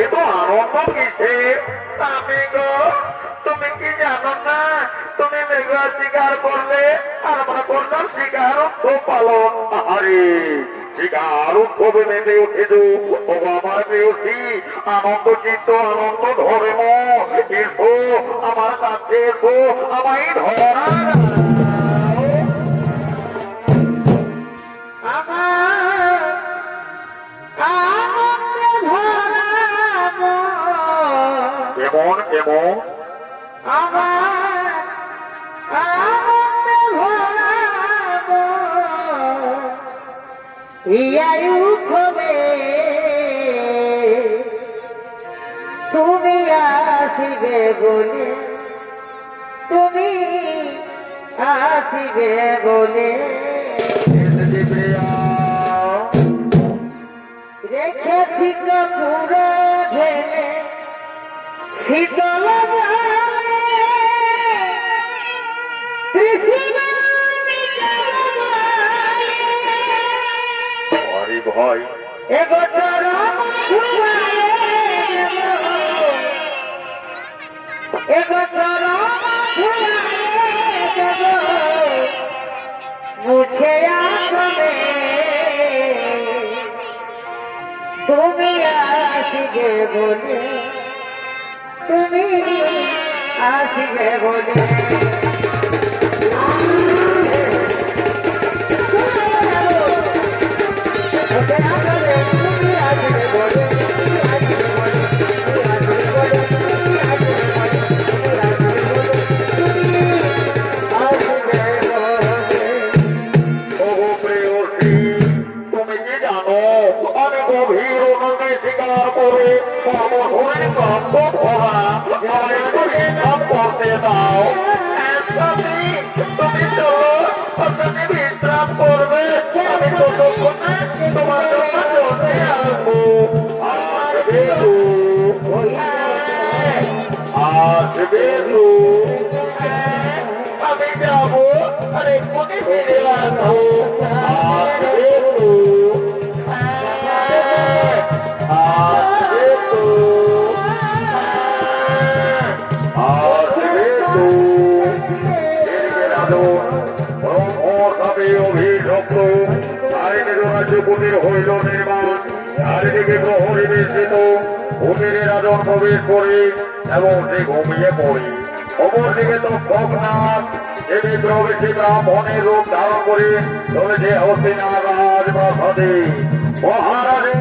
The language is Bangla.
এত আনন্দ কিসে? আমি গো, তুমি কি জানো না? তুমি মেঘা শিকার করলে আর আমরা করলাম শিকার পালন। আরে শিকার উৎসবে মেতে উঠেছ ও আমার পেয়েছি আনন্দ চিত্ত আনন্দ ধরে এসো আমার কাছে, এসো আমায় ধরা। কেমন কেমন তুমি আসিবে বলে, তুমি আসিবে বলে রেখেছি পুরো ঢেলে শীতল ভয় মুছে আসবে তুমি আসিবে বলে, তুমি আসিবে বলে গভীর নদী শিকার করে হরিণ কান্ত ধরা করতে দাও। তুমি চলো, তুমি বিশ্রাম করবে, আমি ততক্ষণে তোমার জন্য চলে আসবো। আসবে তো, আসবে তো, আমি যাবো আর এক্ষুনি ফিরে আসবো। আসবে তো, অভিযুক্ত কুটির হইল নির্মাণ। চারিদিকে প্রহরী বেষ্টিত, কুটিরে রাজন প্রবেশ করে এবং সে ঘুমিয়ে পড়ে। অপরদিকে তক্ষকনাথ যে বিগ্রহবেশী ব্রাহ্মণের রূপ ধারণ করে চলেছে হস্তিনাথ রাজপ্রাসাদে। মহারাজের